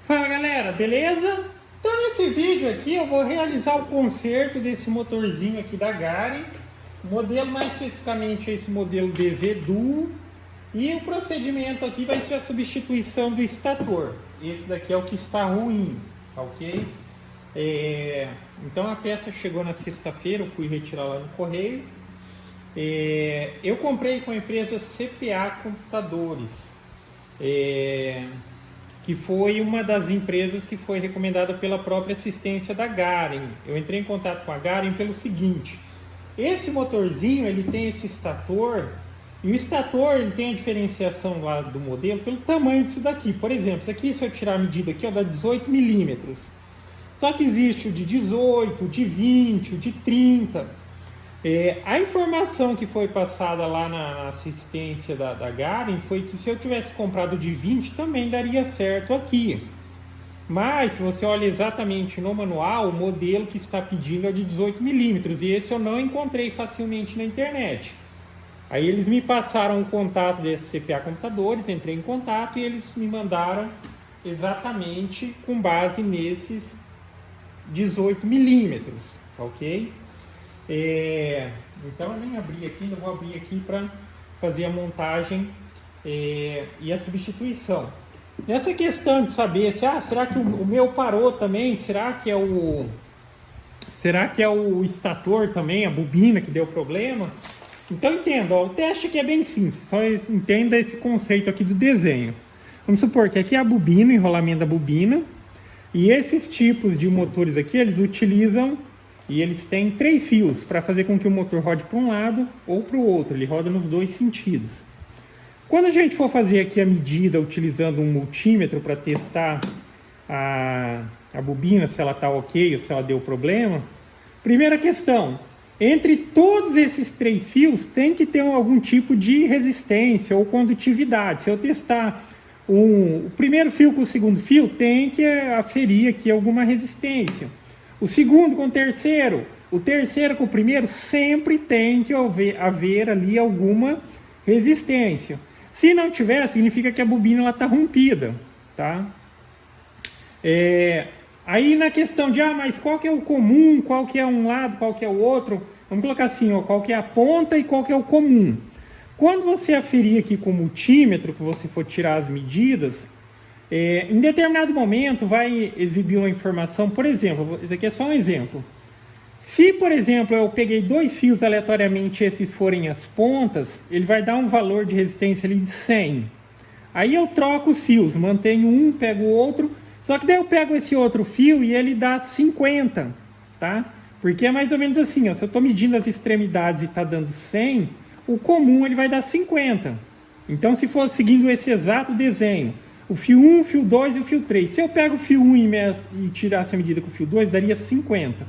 Fala galera, beleza? Então nesse vídeo aqui eu vou realizar o conserto desse motorzinho aqui da Garen. O modelo mais especificamente é esse modelo BV Duo. E o procedimento aqui vai ser a substituição do estator. Esse daqui é o que está ruim, ok? Então a peça chegou na sexta-feira, eu fui retirar lá no correio. Eu comprei com a empresa CPA Computadores. Que foi uma das empresas que foi recomendada pela própria assistência da Garen. Eu entrei em contato com a Garen pelo seguinte: esse motorzinho ele tem esse estator, e o estator ele tem a diferenciação lá do modelo pelo tamanho disso daqui. Por exemplo, isso aqui, se eu tirar a medida aqui, ó, dá 18 milímetros. Só que existe o de 18, o de 20, o de 30. A informação que foi passada lá na assistência da Garen foi que se eu tivesse comprado de 20 também daria certo aqui. Mas se você olha exatamente no manual, o modelo que está pedindo é de 18 milímetros e esse eu não encontrei facilmente na internet. Aí eles me passaram o contato desse CPA Computadores, entrei em contato e eles me mandaram exatamente com base nesses 18 milímetros, ok? Então eu nem abri aqui, ainda vou abrir aqui para fazer a montagem e a substituição. Nessa questão de saber se será que o meu parou também, será que é o estator também, a bobina que deu problema? Então entenda, ó, o teste aqui é bem simples, só entenda esse conceito aqui do desenho. Vamos supor que aqui é a bobina, o enrolamento da bobina, e esses tipos de motores aqui, eles utilizam e eles têm 3 fios para fazer com que o motor rode para um lado ou para o outro. Ele roda nos dois sentidos. Quando a gente for fazer aqui a medida utilizando um multímetro para testar a bobina, se ela está ok ou se ela deu problema, primeira questão, entre todos esses 3 fios tem que ter algum tipo de resistência ou condutividade. Se eu testar o primeiro fio com o segundo fio, tem que aferir aqui alguma resistência. O segundo com o terceiro com o primeiro, sempre tem que haver ali alguma resistência. Se não tiver, significa que a bobina está rompida, tá? Aí na questão de, mas qual que é o comum, qual que é um lado, qual que é o outro, vamos colocar assim, ó, qual que é a ponta e qual que é o comum. Quando você aferir aqui com o multímetro, que você for tirar as medidas, em determinado momento vai exibir uma informação, por exemplo, esse aqui é só um exemplo. Se, por exemplo, eu peguei 2 fios aleatoriamente e esses forem as pontas, ele vai dar um valor de resistência ali de 100. Aí eu troco os fios, mantenho um, pego o outro, só que daí eu pego esse outro fio e ele dá 50, tá? Porque é mais ou menos assim, ó, se eu estou medindo as extremidades e está dando 100, o comum ele vai dar 50. Então, se for seguindo esse exato desenho, o fio 1, o fio 2 e o fio 3. Se eu pego o fio 1 e tirasse a medida com o fio 2, daria 50.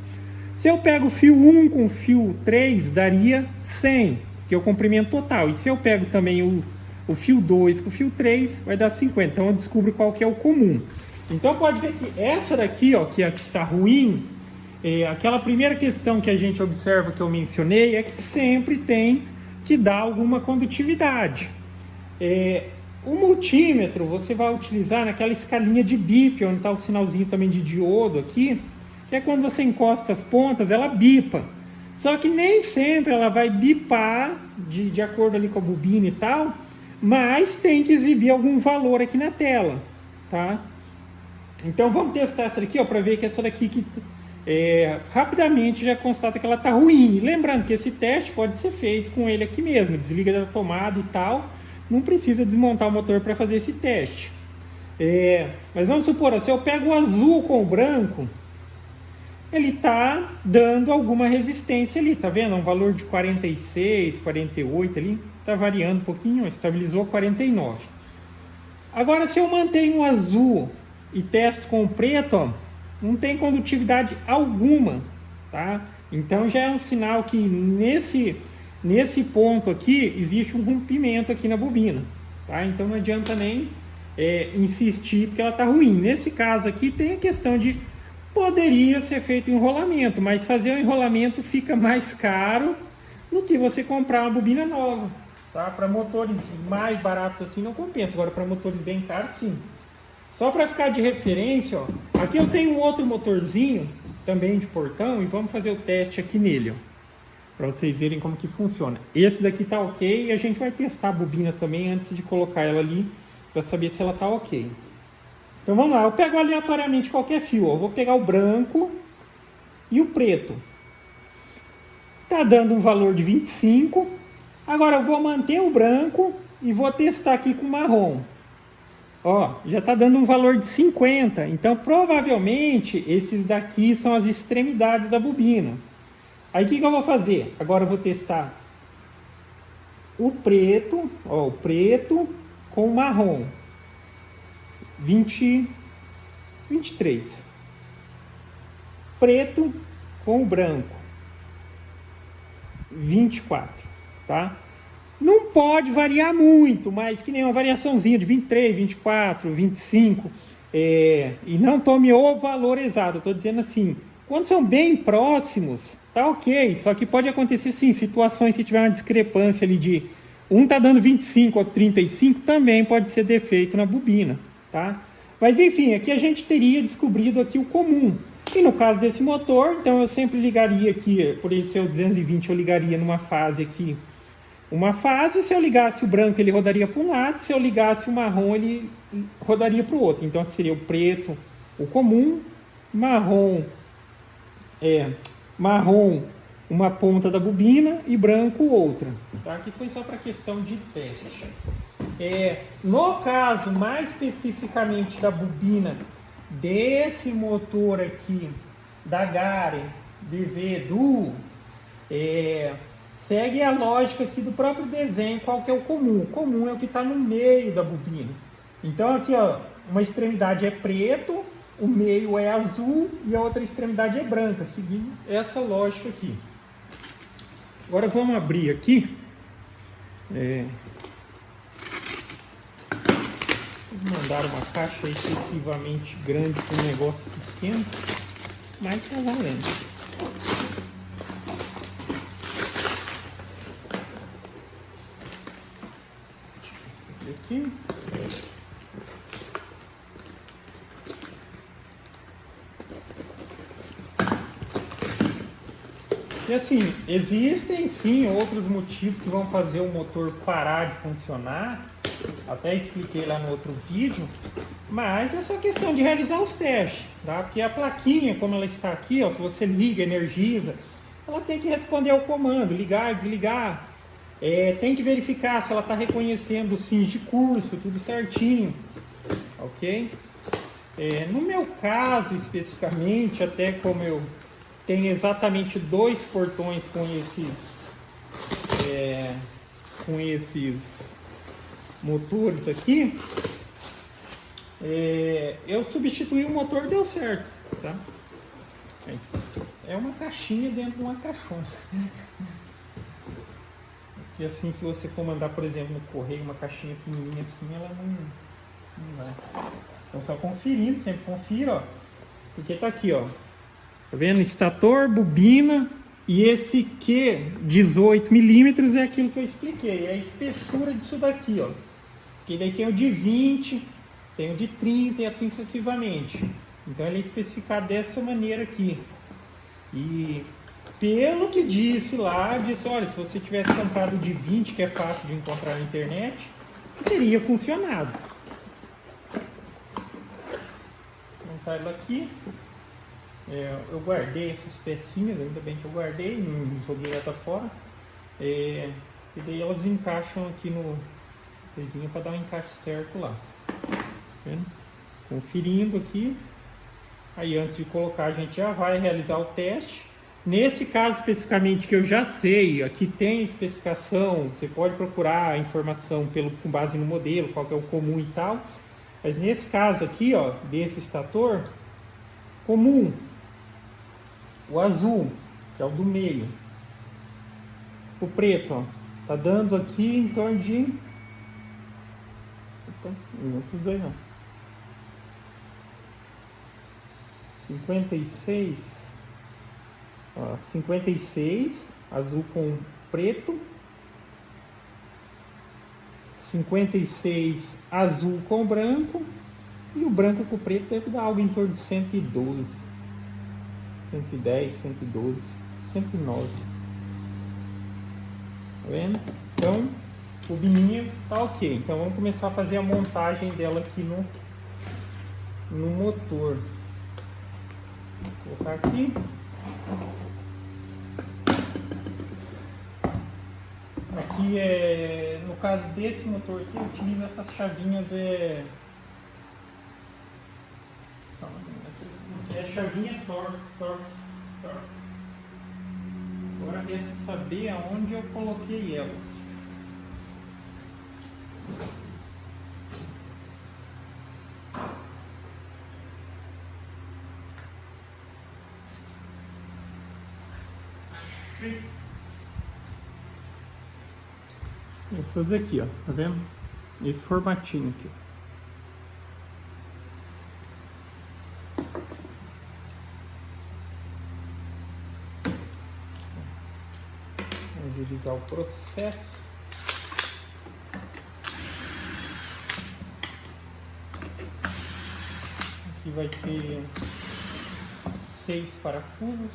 Se eu pego o fio 1 com o fio 3, daria 100, que é o comprimento total. E se eu pego também o fio 2 com o fio 3, vai dar 50. Então eu descubro qual que é o comum. Então pode ver que essa daqui, ó, que está ruim, aquela primeira questão que a gente observa que eu mencionei, é que sempre tem que dar alguma condutividade. O multímetro você vai utilizar naquela escalinha de bip, onde está o sinalzinho também de diodo aqui, que é quando você encosta as pontas, ela bipa. Só que nem sempre ela vai bipar de acordo ali com a bobina e tal, mas tem que exibir algum valor aqui na tela, tá? Então vamos testar essa daqui, para ver que essa daqui que rapidamente já constata que ela está ruim. Lembrando que esse teste pode ser feito com ele aqui mesmo, desliga da tomada e tal. Não precisa desmontar o motor para fazer esse teste. Mas vamos supor, se eu pego o azul com o branco, ele está dando alguma resistência ali, tá vendo? Um valor de 46, 48 ali, está variando um pouquinho, estabilizou 49. Agora, se eu mantenho o azul e testo com o preto, ó, não tem condutividade alguma, tá? Então já é um sinal que nesse ponto aqui existe um rompimento aqui na bobina, tá? Então não adianta nem insistir porque ela está ruim. Nesse caso aqui tem a questão de poderia ser feito enrolamento, mas fazer o enrolamento fica mais caro do que você comprar uma bobina nova, tá? Para motores mais baratos assim não compensa, agora para motores bem caros sim. Só para ficar de referência, ó, aqui eu tenho um outro motorzinho, também de portão, e vamos fazer o teste aqui nele, ó, para vocês verem como que funciona. Esse daqui tá ok, e a gente vai testar a bobina também antes de colocar ela ali, para saber se ela tá ok. Então vamos lá, eu pego aleatoriamente qualquer fio, ó. Eu vou pegar o branco e o preto. Tá dando um valor de 25. Agora eu vou manter o branco e vou testar aqui com o marrom. Ó, já tá dando um valor de 50. Então provavelmente esses daqui são as extremidades da bobina. Aí o que eu vou fazer? Agora eu vou testar o preto, ó, o preto com o marrom. 23. Preto com o branco. 24, tá? Não pode variar muito, mas que nem uma variaçãozinha de 23, 24, 25. E não tome o valor exato. Eu tô dizendo assim, quando são bem próximos, tá ok. Só que pode acontecer sim, situações se tiver uma discrepância ali de um tá dando 25 ou 35, também pode ser defeito na bobina, tá? Mas enfim, aqui a gente teria descobrido aqui o comum. E no caso desse motor, então eu sempre ligaria aqui, por ele ser o 220, eu ligaria numa fase aqui, uma fase. Se eu ligasse o branco, ele rodaria para um lado, se eu ligasse o marrom, ele rodaria para o outro. Então aqui seria o preto, o comum, marrom, uma ponta da bobina e branco outra. Tá? Aqui foi só para questão de teste. No caso, mais especificamente da bobina desse motor aqui, da Gare BV Duo, segue a lógica aqui do próprio desenho, qual que é o comum. O comum é o que está no meio da bobina. Então aqui, ó, uma extremidade é preto, o meio é azul e a outra extremidade é branca, seguindo essa lógica aqui. Agora vamos abrir aqui. Mandaram uma caixa excessivamente grande com um negócio pequeno, mas tá valendo. Aqui. E assim, existem sim outros motivos que vão fazer o motor parar de funcionar. Até expliquei lá no outro vídeo, mas é só questão de realizar os testes, tá? Porque a plaquinha, como ela está aqui, ó, se você liga, energiza, ela tem que responder ao comando, ligar, desligar. Tem que verificar se ela está reconhecendo os fins de curso, tudo certinho, ok? No meu caso especificamente, até como eu tenho exatamente 2 portões com esses motores aqui, eu substituí o motor e deu certo, tá? É uma caixinha dentro de uma caixona. E assim, se você for mandar, por exemplo, no correio, uma caixinha pequenininha assim, ela não vai. Então só conferindo, sempre confira, ó. Porque tá aqui, ó. Tá vendo? Estator, bobina. E esse Q 18 milímetros é aquilo que eu expliquei. É a espessura disso daqui, ó. Porque daí tem o de 20, tem o de 30 e assim sucessivamente. Então ele é especificado dessa maneira aqui. E pelo que disse lá, disse, olha, se você tivesse comprado o de 20, que é fácil de encontrar na internet, teria funcionado. Vou montar ela aqui. Eu guardei essas pecinhas, ainda bem que eu guardei, não joguei ela fora. E daí elas encaixam aqui no coisinha para dar um encaixe certo lá. Tá vendo? Conferindo aqui. Aí antes de colocar a gente já vai realizar o teste. Nesse caso especificamente que eu já sei, aqui tem especificação, você pode procurar a informação com base no modelo, qual que é o comum e tal. Mas nesse caso aqui, ó, desse estator, comum, o azul, que é o do meio, o preto, ó, tá dando aqui em torno de... Opa, não os dois não. 56, azul com preto, 56 azul com branco E o branco com o preto deve dar algo em torno de 112, 110, 112, 109. Tá vendo? Então, o bininho tá ok. Então vamos começar a fazer a montagem dela aqui no motor. Vou colocar aqui. Aqui no caso desse motor aqui, eu utilizo essas chavinhas é chavinha Torx. Agora resta saber aonde eu coloquei elas. Essas aqui, ó, tá vendo? Esse formatinho aqui, ó. Agilizar o processo. Aqui vai ter 6 parafusos.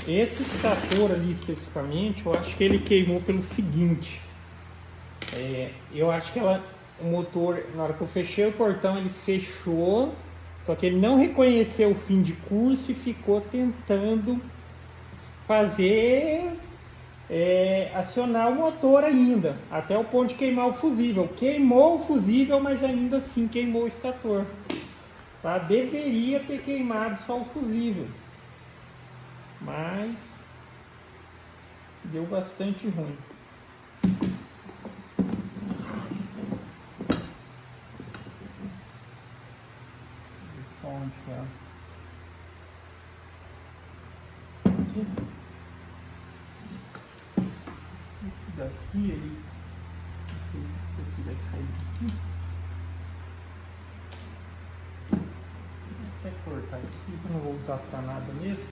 Esse estator ali especificamente, eu acho que ele queimou pelo seguinte. Eu acho que o motor, na hora que eu fechei o portão, ele fechou, só que ele não reconheceu o fim de curso e ficou tentando fazer acionar o motor ainda, até o ponto de queimar o fusível. Queimou o fusível, mas ainda assim queimou o estator. Tá? Deveria ter queimado só o fusível, mas deu bastante ruim. Só onde que é? Aqui. Esse daqui, ele... não sei se esse daqui vai sair daqui. Vou até cortar aqui, eu não vou usar para nada mesmo.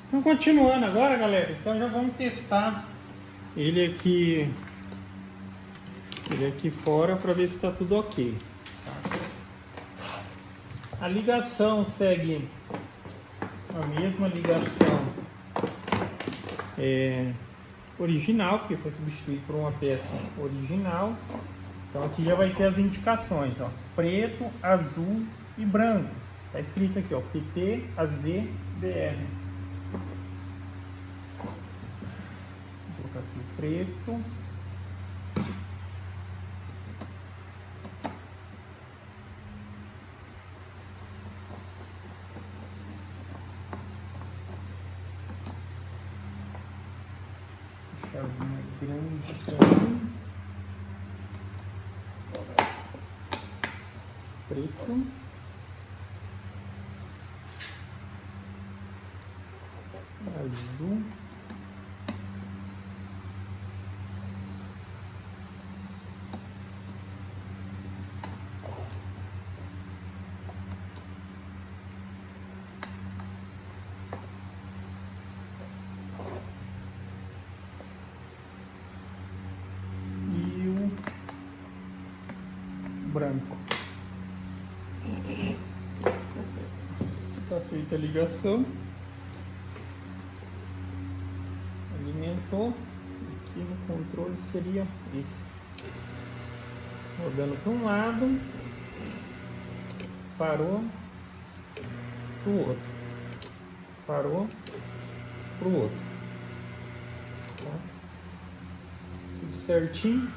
Então, continuando agora, galera, então já vamos testar ele aqui fora para ver se está tudo ok. A ligação segue a mesma ligação original, porque foi substituído por uma peça original. Então aqui já vai ter as indicações, ó, preto, azul e branco. Tá escrito aqui, ó, PT, AZ, BR. Vou colocar aqui o preto. Chavinha grande também. Preto. Azul. Branco. está feita a ligação. Alimentou. Aqui no controle seria esse. Rodando para um lado. Parou. Para o outro. Parou. Para o outro. Tá? Tudo certinho.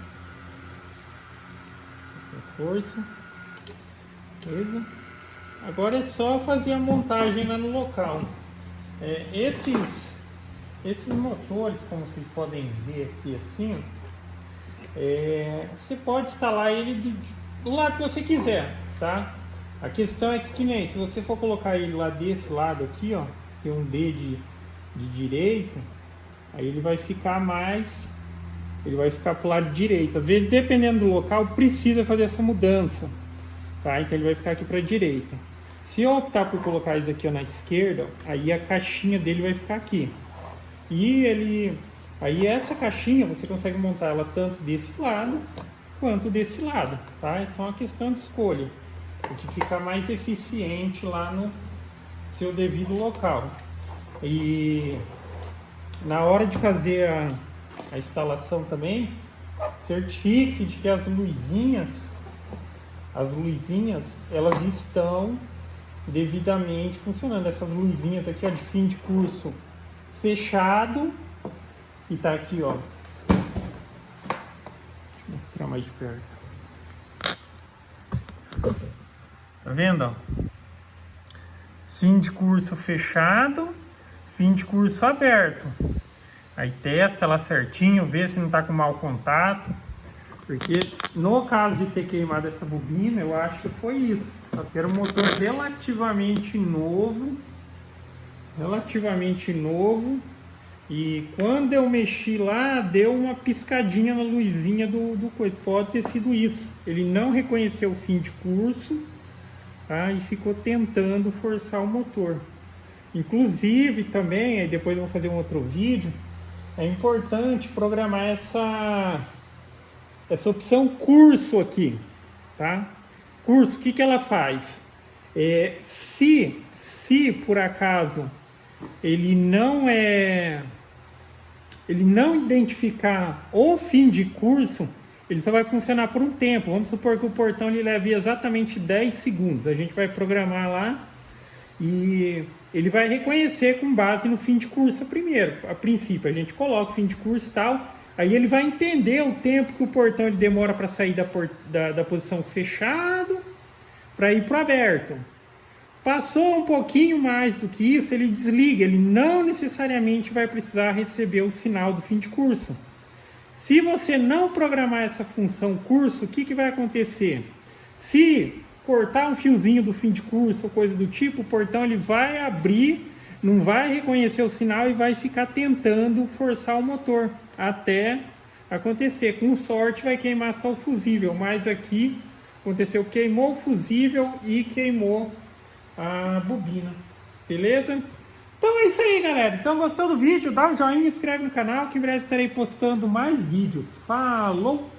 Com força. Beleza? Agora é só fazer a montagem lá no local. Esses motores, como vocês podem ver aqui assim, você pode instalar ele do lado que você quiser, tá? A questão é que nem se você for colocar ele lá desse lado aqui, ó, tem um D de direita, aí ele vai ficar pro lado direito. Às vezes, dependendo do local, precisa fazer essa mudança, tá? Então ele vai ficar aqui para a direita. Se eu optar por colocar isso aqui, ó, na esquerda, aí a caixinha dele vai ficar aqui. Aí essa caixinha você consegue montar ela tanto desse lado quanto desse lado, tá? É só uma questão de escolha, o que fica mais eficiente lá no seu devido local. E na hora de fazer a instalação também, certifique-se de que as luzinhas elas estão devidamente funcionando. Essas luzinhas aqui, ó, de fim de curso fechado, e tá aqui, ó. Deixa eu mostrar mais de perto. Tá vendo, ó? Fim de curso fechado, fim de curso aberto. Aí testa lá certinho, vê se não tá com mau contato. Porque no caso de ter queimado essa bobina, eu acho que foi isso. Porque era um motor relativamente novo. E quando eu mexi lá, deu uma piscadinha na luzinha do coisa. Pode ter sido isso. Ele não reconheceu o fim de curso, tá? E ficou tentando forçar o motor. Inclusive também, aí depois eu vou fazer um outro vídeo, é importante programar essa opção curso aqui, tá? Curso, o que ela faz? Se por acaso ele não identificar o fim de curso, ele só vai funcionar por um tempo. Vamos supor que o portão ele leve exatamente 10 segundos. A gente vai programar lá e ele vai reconhecer com base no fim de curso primeiro. A princípio, a gente coloca o fim de curso e tal, aí ele vai entender o tempo que o portão ele demora para sair da posição fechado para ir para o aberto. Passou um pouquinho mais do que isso, ele desliga. Ele não necessariamente vai precisar receber o sinal do fim de curso. Se você não programar essa função curso, o que vai acontecer? Se cortar um fiozinho do fim de curso ou coisa do tipo, o portão ele vai abrir, não vai reconhecer o sinal e vai ficar tentando forçar o motor até acontecer. Com sorte vai queimar só o fusível, mas aqui aconteceu, queimou o fusível e queimou a bobina, beleza? Então é isso aí, galera. Então gostou do vídeo? Dá um joinha, inscreve no canal que em breve estarei postando mais vídeos. Falou!